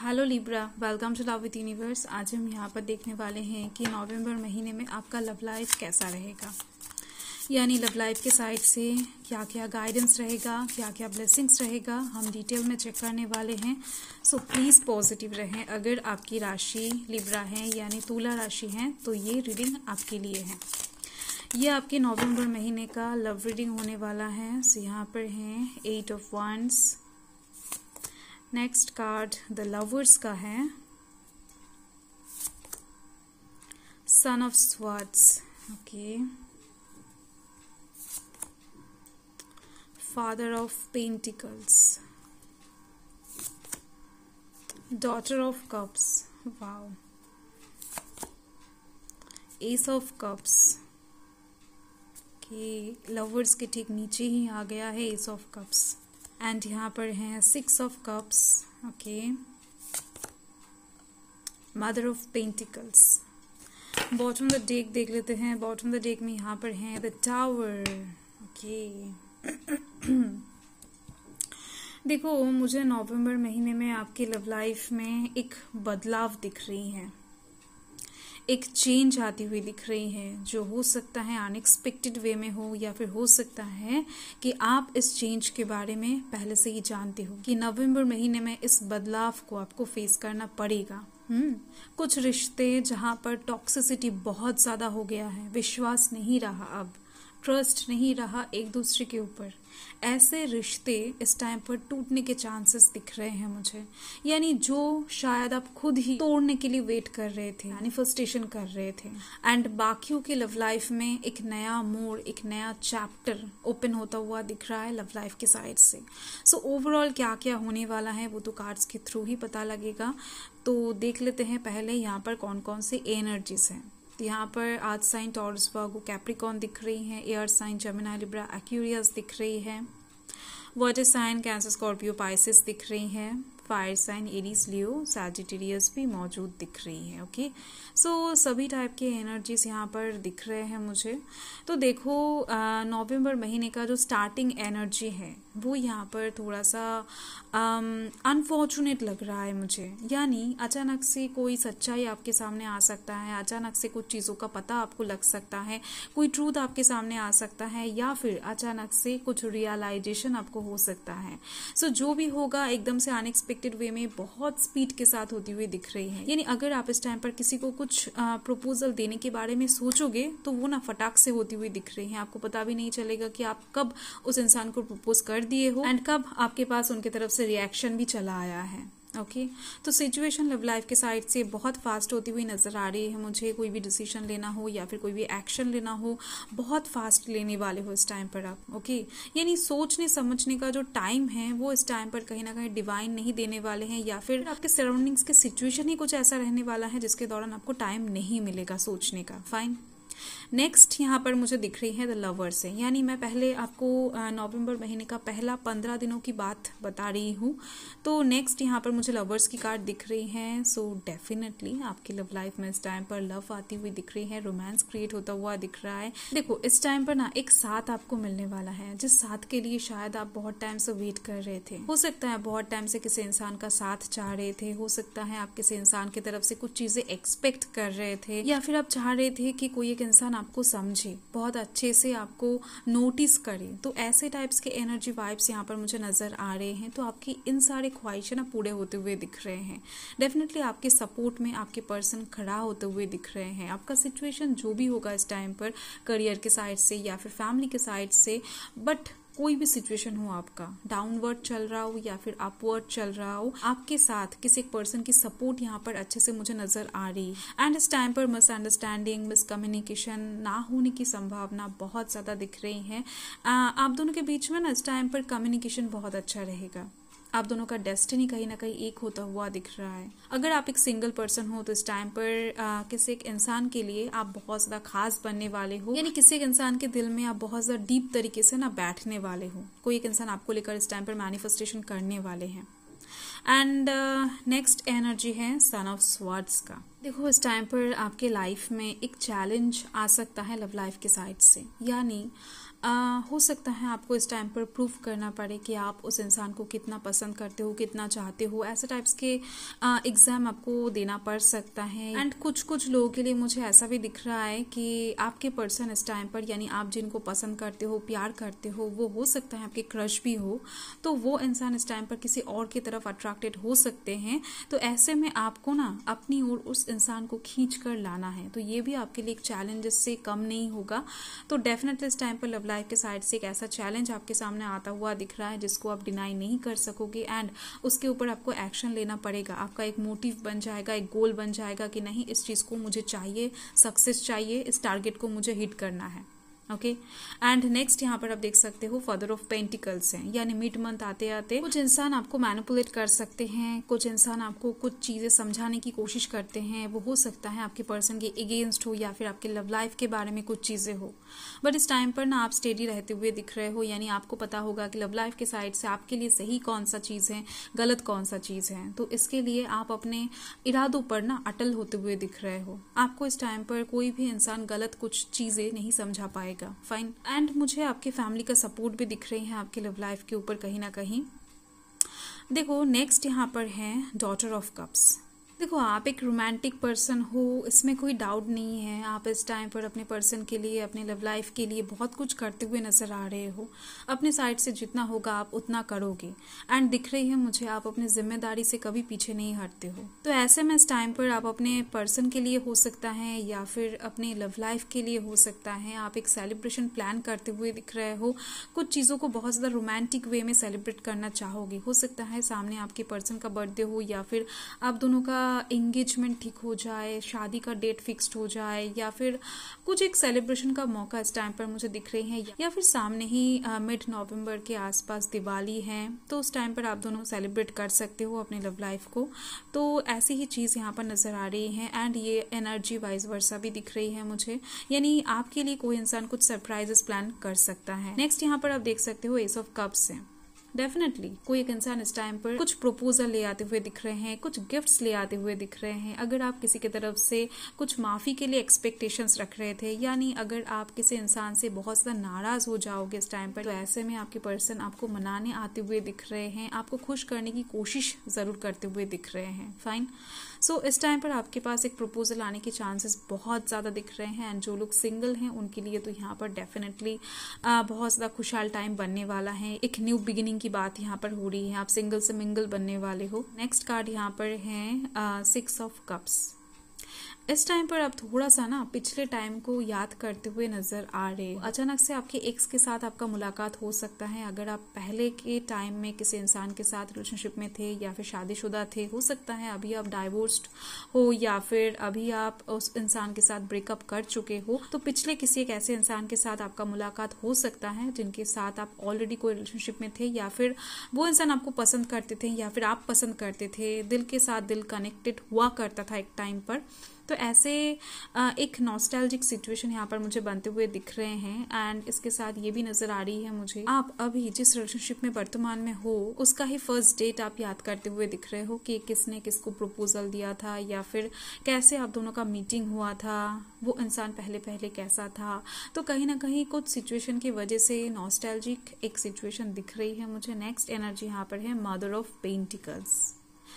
Hello Libra, welcome to love with universe. आज हम यहाँ पर देखने वाले हैं कि नवंबर महीने में आपका लव लाइफ कैसा रहेगा, यानी लव लाइफ के साइड से क्या क्या गाइडेंस रहेगा, क्या क्या ब्लेसिंग्स रहेगा, हम डिटेल में चेक करने वाले हैं। सो प्लीज़ पॉजिटिव रहें। अगर आपकी राशि लिब्रा है यानी तुला राशि है तो ये रीडिंग आपके लिए है। ये आपके नवंबर महीने का लव रीडिंग होने वाला है। सो यहाँ पर हैं 8 of wands। Next card the lovers का है, son of swords, okay, father of pentacles, daughter of cups, wow, S of cups, okay, lovers के ठीक नीचे ही आ गया है एस ऑफ कप्स। एंड यहाँ पर हैं 6 of cups, okay, mother of pentacles. Bottom the deck देख लेते हैं। बॉटम द डेक में यहाँ पर हैं द टावर, ओके। देखो, मुझे नवंबर महीने में आपकी लव लाइफ में एक बदलाव दिख रही है, एक चेंज आती हुई दिख रही है, जो हो सकता है अनएक्सपेक्टेड वे में हो, या फिर हो सकता है कि आप इस चेंज के बारे में पहले से ही जानते हो कि नवंबर महीने में इस बदलाव को आपको फेस करना पड़ेगा। कुछ रिश्ते जहां पर टॉक्सिसिटी बहुत ज्यादा हो गया है, विश्वास नहीं रहा, अब ट्रस्ट नहीं रहा एक दूसरे के ऊपर, ऐसे रिश्ते इस टाइम पर टूटने के चांसेस दिख रहे हैं मुझे। यानी जो शायद आप खुद ही तोड़ने के लिए वेट कर रहे थे, मैनिफेस्टेशन कर रहे थे, एंड बाकियों के लव लाइफ में एक नया मोड़, एक नया चैप्टर ओपन होता हुआ दिख रहा है लव लाइफ के साइड से। सो ओवरऑल क्या क्या होने वाला है वो तो कार्ड्स के थ्रू ही पता लगेगा। तो देख लेते हैं पहले यहाँ पर कौन कौन से एनर्जीज हैं। यहाँ पर earth sign Taurus Virgo Capricorn दिख रही है, air sign Gemini Libra Aquarius दिख रही है, water sign Cancer Scorpio Pisces दिख रही है, fire sign Aries Leo Sagittarius भी मौजूद दिख रही है, ओके। सो सभी टाइप के एनर्जीज यहाँ पर दिख रहे हैं मुझे। तो देखो, नवंबर महीने का जो स्टार्टिंग एनर्जी है वो यहाँ पर थोड़ा सा अनफॉर्चुनेट लग रहा है मुझे। यानी अचानक से कोई सच्चाई आपके सामने आ सकता है, अचानक से कुछ चीज़ों का पता आपको लग सकता है, कोई ट्रूथ आपके सामने आ सकता है, या फिर अचानक से कुछ रियलाइजेशन आपको हो सकता है। सो जो भी होगा एकदम से अनएक्सपेक्टेड वे में बहुत स्पीड के साथ होती हुई दिख रही है। यानी अगर आप इस टाइम पर किसी को कुछ प्रपोजल देने के बारे में सोचोगे तो वो ना फटाक से होती हुई दिख रही है। आपको पता भी नहीं चलेगा कि आप कब उस इंसान को प्रपोज कर दिए हो एंड कब आपके पास उनके तरफ से रिएक्शन भी चला आया है, ओके। तो सिचुएशन लव लाइफ के साइड से बहुत फास्ट होती हुई नजर आ रही है मुझे। कोई भी डिसीजन लेना हो या फिर कोई भी एक्शन लेना हो, बहुत फास्ट लेने वाले हो इस टाइम पर आप, ओके। यानी सोचने समझने का जो टाइम है वो इस टाइम पर कहीं ना कहीं डिवाइन नहीं देने वाले हैं, या फिर आपके सराउंडिंग्स के सिचुएशन ही कुछ ऐसा रहने वाला है जिसके दौरान आपको टाइम नहीं मिलेगा सोचने का। फाइन। नेक्स्ट यहाँ पर मुझे दिख रही है द लवर्स है। यानी मैं पहले आपको नवंबर महीने का पहला 15 दिनों की बात बता रही हूँ। तो नेक्स्ट यहाँ पर मुझे लवर्स की कार्ड दिख रही है। सो डेफिनेटली आपकी लव लाइफ में इस टाइम पर लव आती हुई दिख रही है, रोमांस क्रिएट होता हुआ दिख रहा है। देखो, इस टाइम पर ना एक साथ आपको मिलने वाला है, जिस साथ के लिए शायद आप बहुत टाइम से वेट कर रहे थे। हो सकता है बहुत टाइम से किसी इंसान का साथ चाह रहे थे, हो सकता है आप किसी इंसान की तरफ से कुछ चीजें एक्सपेक्ट कर रहे थे, या फिर आप चाह रहे थे कि कोई एक इंसान आपको समझे, बहुत अच्छे से आपको नोटिस करे। तो ऐसे टाइप्स के एनर्जी वाइब्स यहाँ पर मुझे नजर आ रहे हैं। तो आपकी इन सारे ख्वाहिशें ना पूरे होते हुए दिख रहे हैं। डेफिनेटली आपके सपोर्ट में आपके पर्सन खड़ा होते हुए दिख रहे हैं। आपका सिचुएशन जो भी होगा इस टाइम पर, करियर के साइड से या फिर फैमिली के साइड से, बट कोई भी सिचुएशन हो आपका, डाउनवर्ड चल रहा हो या फिर अपवर्ड चल रहा हो, आपके साथ किसी एक पर्सन की सपोर्ट यहाँ पर अच्छे से मुझे नजर आ रही है। एंड इस टाइम पर मिसअंडरस्टैंडिंग, मिसकम्युनिकेशन ना होने की संभावना बहुत ज्यादा दिख रही है। आप दोनों के बीच में ना इस टाइम पर कम्युनिकेशन बहुत अच्छा रहेगा। आप दोनों का डेस्टिनी कहीं ना कहीं एक होता हुआ दिख रहा है। अगर आप एक सिंगल पर्सन हो तो इस टाइम पर किसी एक इंसान के लिए आप बहुत ज्यादा खास बनने वाले हो। यानी किसी एक इंसान के दिल में आप बहुत ज्यादा डीप तरीके से ना बैठने वाले हो। कोई एक इंसान आपको लेकर इस टाइम पर मैनिफेस्टेशन करने वाले हैं। एंड नेक्स्ट एनर्जी है सन ऑफ स्वॉर्ड्स का। देखो, इस टाइम पर आपके लाइफ में एक चैलेंज आ सकता है लव लाइफ के साइड से। यानी हो सकता है आपको इस टाइम पर प्रूव करना पड़े कि आप उस इंसान को कितना पसंद करते हो, कितना चाहते हो। ऐसे टाइप्स के एग्जाम आपको देना पड़ सकता है। एंड कुछ लोगों के लिए मुझे ऐसा भी दिख रहा है कि आपके पर्सन इस टाइम पर, यानी आप जिनको पसंद करते हो, प्यार करते हो, वो हो सकता है आपके क्रश भी हो, तो वो इंसान इस टाइम पर किसी और की तरफ अट्रैक्टेड हो सकते हैं। तो ऐसे में आपको ना अपनी ओर उस इंसान को खींच कर लाना है। तो ये भी आपके लिए एक चैलेंज से कम नहीं होगा। तो डेफिनेटली इस टाइम पर लव लाइफ के साइड से एक ऐसा चैलेंज आपके सामने आता हुआ दिख रहा है जिसको आप डिनाई नहीं कर सकोगे, एंड उसके ऊपर आपको एक्शन लेना पड़ेगा। आपका एक मोटिव बन जाएगा, एक गोल बन जाएगा कि नहीं, इस चीज को मुझे चाहिए, सक्सेस चाहिए, इस टारगेट को मुझे हिट करना है। ओके, एंड नेक्स्ट यहाँ पर आप देख सकते हो फादर ऑफ पेंटिकल्स हैं, यानी मिड मंथ आते आते कुछ इंसान आपको मैनिपुलेट कर सकते हैं, कुछ इंसान आपको कुछ चीजें समझाने की कोशिश करते हैं। वो हो सकता है आपके पर्सन के अगेंस्ट हो या फिर आपके लव लाइफ के बारे में कुछ चीजें हो। बट इस टाइम पर ना आप स्टेडी रहते हुए दिख रहे हो, यानी आपको पता होगा कि लव लाइफ के साइड से आपके लिए सही कौन सा चीज है, गलत कौन सा चीज है। तो इसके लिए आप अपने इरादों पर ना अटल होते हुए दिख रहे हो। आपको इस टाइम पर कोई भी इंसान गलत कुछ चीजें नहीं समझा पाएगा। फाइन, एंड मुझे आपके फैमिली का सपोर्ट भी दिख रही है आपके लव लाइफ के ऊपर कहीं ना कहीं। देखो नेक्स्ट यहाँ पर है डॉटर ऑफ कप्स। देखो आप एक रोमांटिक पर्सन हो, इसमें कोई डाउट नहीं है। आप इस टाइम पर अपने पर्सन के लिए, अपने लव लाइफ के लिए बहुत कुछ करते हुए नजर आ रहे हो। अपने साइड से जितना होगा आप उतना करोगे, एंड दिख रही है मुझे आप अपनी जिम्मेदारी से कभी पीछे नहीं हटते हो। तो ऐसे में इस टाइम पर आप अपने पर्सन के लिए हो सकता है या फिर अपने लव लाइफ के लिए हो सकता है, आप एक सेलिब्रेशन प्लान करते हुए दिख रहे हो। कुछ चीज़ों को बहुत ज़्यादा रोमांटिक वे में सेलिब्रेट करना चाहोगे। हो सकता है सामने आपके पर्सन का बर्थडे हो या फिर आप दोनों का एंगेजमेंट ठीक हो जाए, शादी का डेट फिक्स्ड हो जाए, या फिर कुछ एक सेलिब्रेशन का मौका इस टाइम पर मुझे दिख रही है, या फिर सामने ही मिड नवंबर के आसपास दिवाली है, तो उस टाइम पर आप दोनों सेलिब्रेट कर सकते हो अपने लव लाइफ को। तो ऐसी ही चीज़ यहाँ पर नजर आ रही है, एंड ये एनर्जी वाइज वर्सा भी दिख रही है मुझे, यानी आपके लिए कोई इंसान कुछ सरप्राइजेस प्लान कर सकता है। नेक्स्ट यहाँ पर आप देख सकते हो एस ऑफ कप्स है। डेफिनेटली कोई एक इंसान इस टाइम पर कुछ प्रपोजल ले आते हुए दिख रहे हैं, कुछ गिफ्ट्स ले आते हुए दिख रहे हैं। अगर आप किसी की तरफ से कुछ माफी के लिए एक्सपेक्टेशंस रख रहे थे, यानी अगर आप किसी इंसान से बहुत ज्यादा नाराज हो जाओगे इस टाइम पर, तो ऐसे में आपके पर्सन आपको मनाने आते हुए दिख रहे हैं, आपको खुश करने की कोशिश जरूर करते हुए दिख रहे हैं। फाइन, सो इस टाइम पर आपके पास एक प्रपोजल आने के चांसेस बहुत ज़्यादा दिख रहे हैं, एंड जो लोग सिंगल हैं उनके लिए तो यहाँ पर डेफिनेटली बहुत ज़्यादा खुशहाल टाइम बनने वाला है। एक न्यू बिगिनिंग की बात यहाँ पर हो रही है, आप सिंगल से मिंगल बनने वाले हो। नेक्स्ट कार्ड यहाँ पर है 6 ऑफ कप्स। इस टाइम पर आप थोड़ा सा ना पिछले टाइम को याद करते हुए नजर आ रहे हो। अचानक से आपके एक्स के साथ आपका मुलाकात हो सकता है। अगर आप पहले के टाइम में किसी इंसान के साथ रिलेशनशिप में थे या फिर शादीशुदा थे, हो सकता है अभी आप डाइवोर्स्ड हो या फिर अभी आप उस इंसान के साथ ब्रेकअप कर चुके हो, तो पिछले किसी एक ऐसे इंसान के साथ आपका मुलाकात हो सकता है जिनके साथ आप ऑलरेडी कोई रिलेशनशिप में थे, या फिर वो इंसान आपको पसंद करते थे या फिर आप पसंद करते थे, दिल के साथ दिल कनेक्टेड हुआ करता था एक टाइम पर। तो ऐसे एक नॉस्टैल्जिक सिचुएशन यहाँ पर मुझे बनते हुए दिख रहे हैं, एंड इसके साथ ये भी नजर आ रही है मुझे आप अभी जिस रिलेशनशिप में वर्तमान में हो उसका ही फर्स्ट डेट आप याद करते हुए दिख रहे हो कि किसने किसको प्रपोजल दिया था, या फिर कैसे आप दोनों का मीटिंग हुआ था, वो इंसान पहले पहले कैसा था। तो कहीं ना कहीं कुछ सिचुएशन की वजह से नॉस्टैल्जिक एक सिचुएशन दिख रही है मुझे। नेक्स्ट एनर्जी यहाँ पर है मदर ऑफ पेंटिकल्स।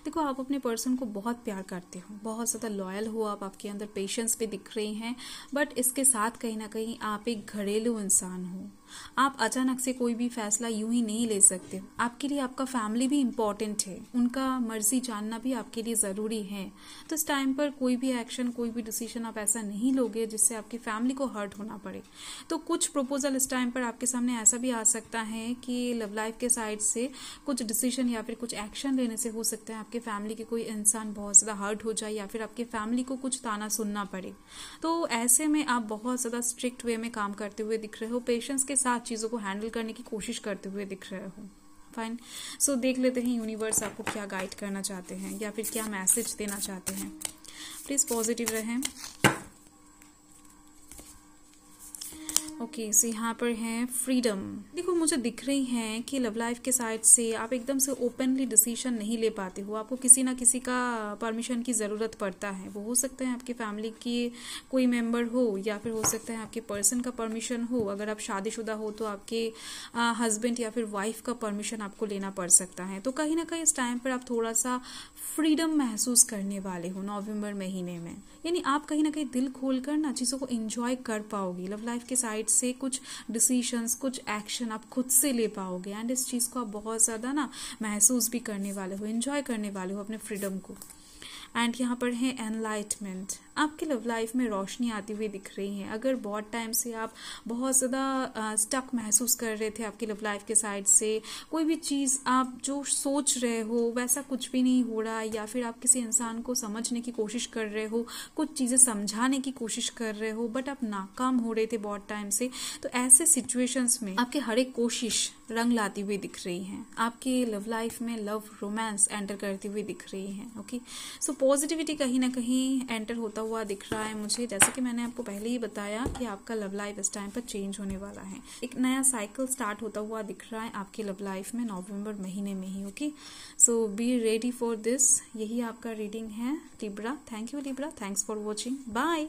देखो आप अपने पर्सन को बहुत प्यार करते हो, बहुत ज़्यादा लॉयल हो आप, आपके अंदर पेशेंस भी दिख रही हैं, बट इसके साथ कहीं ना कहीं आप एक घरेलू इंसान हो। आप अचानक से कोई भी फैसला यूं ही नहीं ले सकते। आपके लिए आपका फैमिली भी इम्पोर्टेंट है, उनका मर्जी जानना भी आपके लिए ज़रूरी है। तो इस टाइम पर कोई भी एक्शन, कोई भी डिसीजन आप ऐसा नहीं लोगे जिससे आपकी फैमिली को हर्ट होना पड़े। तो कुछ प्रपोजल इस टाइम पर आपके सामने ऐसा भी आ सकता है कि लव लाइफ के साइड से कुछ डिसीजन या फिर कुछ एक्शन लेने से हो सकता है आपके फैमिली के कोई इंसान बहुत ज़्यादा हर्ट हो जाए, या फिर आपके फैमिली को कुछ ताना सुनना पड़े। तो ऐसे में आप बहुत ज़्यादा स्ट्रिक्ट वे में काम करते हुए दिख रहे हो, पेशेंस के साथ चीज़ों को हैंडल करने की कोशिश करते हुए दिख रहे हो। फाइन, सो देख लेते हैं यूनिवर्स आपको क्या गाइड करना चाहते हैं या फिर क्या मैसेज देना चाहते हैं। प्लीज पॉजिटिव रहें। ओके सो यहाँ पर है फ्रीडम। देखो मुझे दिख रही है कि लव लाइफ के साइड से आप एकदम से ओपनली डिसीजन नहीं ले पाते हो, आपको किसी ना किसी का परमिशन की ज़रूरत पड़ता है। वो हो सकता है आपकी फैमिली की कोई मेंबर हो, या फिर हो सकता है आपके पर्सन का परमिशन हो। अगर आप शादीशुदा हो तो आपके हस्बैंड या फिर वाइफ का परमिशन आपको लेना पड़ सकता है। तो कहीं ना कहीं इस टाइम पर आप थोड़ा सा फ्रीडम महसूस करने वाले हो नवंबर महीने में, यानी आप कहीं ना कहीं दिल खोलकर ना चीज़ों को एंजॉय कर पाओगे। लव लाइफ के साइड से कुछ डिसीजंस, कुछ एक्शन आप खुद से ले पाओगे, एंड इस चीज़ को आप बहुत ज़्यादा ना महसूस भी करने वाले हो, एंजॉय करने वाले हो अपने फ्रीडम को। एंड यहाँ पर है एनलाइटमेंट। आपकी लव लाइफ में रोशनी आती हुई दिख रही है। अगर बहुत टाइम से आप बहुत ज़्यादा स्टक महसूस कर रहे थे आपकी लव लाइफ के साइड से, कोई भी चीज़ आप जो सोच रहे हो वैसा कुछ भी नहीं हो रहा, या फिर आप किसी इंसान को समझने की कोशिश कर रहे हो, कुछ चीज़ें समझाने की कोशिश कर रहे हो, बट आप नाकाम हो रहे थे बहुत टाइम से, तो ऐसे सिचुएशंस में आपके हर एक कोशिश रंग लाती हुई दिख रही है। आपकी लव लाइफ में लव रोमांस एंटर करती हुई दिख रही है। ओके सो पॉजिटिविटी कहीं ना कहीं एंटर होता हुआ दिख रहा है मुझे। जैसे कि मैंने आपको पहले ही बताया कि आपका लव लाइफ इस टाइम पर चेंज होने वाला है, एक नया साइकिल स्टार्ट होता हुआ दिख रहा है आपकी लव लाइफ में नवंबर महीने में ही। Okay so be ready for this. यही आपका रीडिंग है Libra. Thank you Libra, thanks for watching, bye.